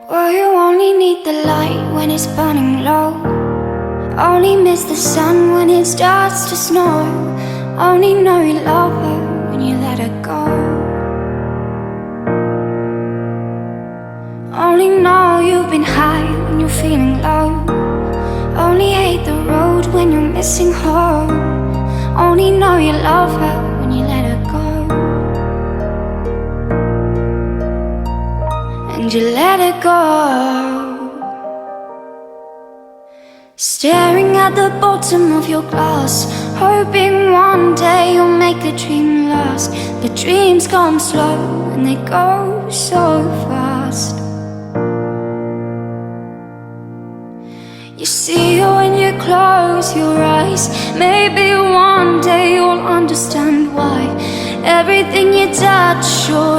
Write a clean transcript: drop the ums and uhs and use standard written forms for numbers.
Well, you only need the light when it's burning low. Only miss the sun when it starts to snow. Only know you love her when you let her go. Only know you've been high when you're feeling low. Only hate the road when you're missing home. Only know you love her when you let her go. And you let her go. Staring at the bottom of your glass, hoping one day you'll make the dream last. But dreams come slow and they go so fast. You see her when you close your eyes. Maybe one day you'll understand why everything you touch surely